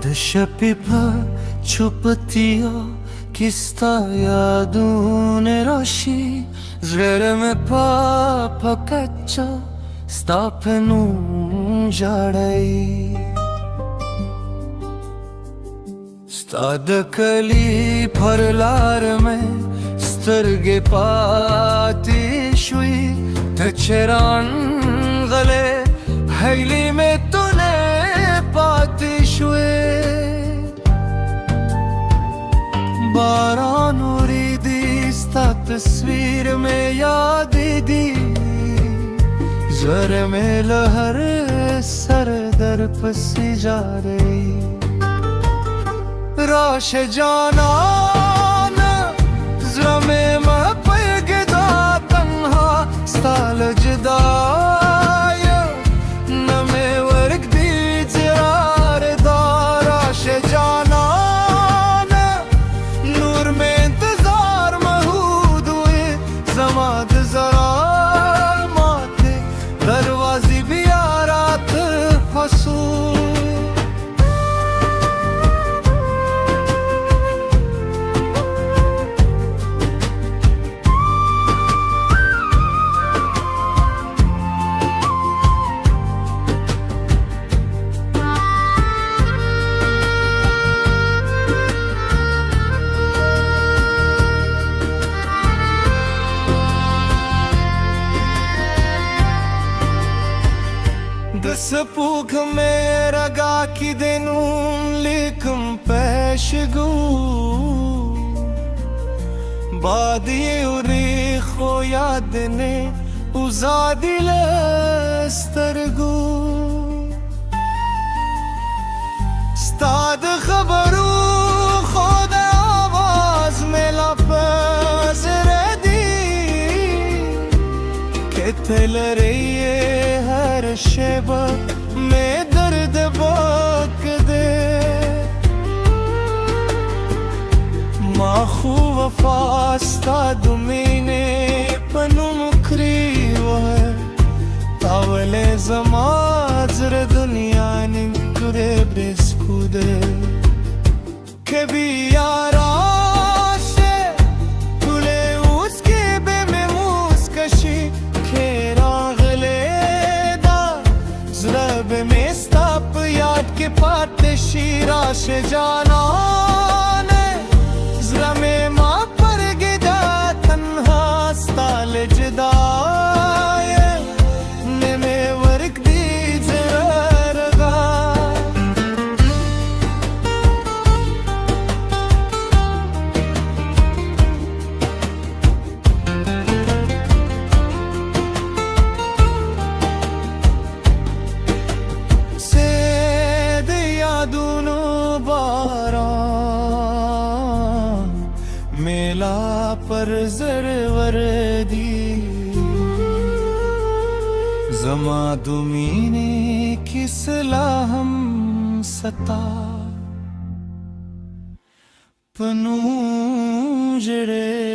दशपिपा छुपतिया किस्ता यादून रोशी zreme pa kacca stapenu jadai stadakali parlar me starge pati shui tcheran gale hayli me tune pati shui बारान उरीदी इस्ता तस्वीर में याद दी ज़र में लहर सर दर पसी जा रही राश जाना ज़रमे में पैगदा तन्हा स्ताल जदाय नमे वर्ग दी ज़रार दा राश जाना समाद जरा माथे दरवाजी भी आ रात फसू दस पूख मेरा गा की देनून लिखम पेशगू बादिये उरी खो याद ने उजादिल स्तरगू स्ताद खबरू खुद आवाज में लपज़ दी के तल रही हर शेब में दर्द बक दे माखू वफास्ता दुमीने पनु मुखरी वह तावले जमाजर दुनिया निकुरे बेस्कुदे कभी यारा से तुले उसके बे में मुस्कशी खेरा में स्ताप याद के पाते शीरा से जाना ने जरा में माँ पर गिदा तन्हा स्ताल जदाय ने में वर्क दी जरगा मेला पर जरवर दी जमा दुमीने किसला हम सता पनू जड़े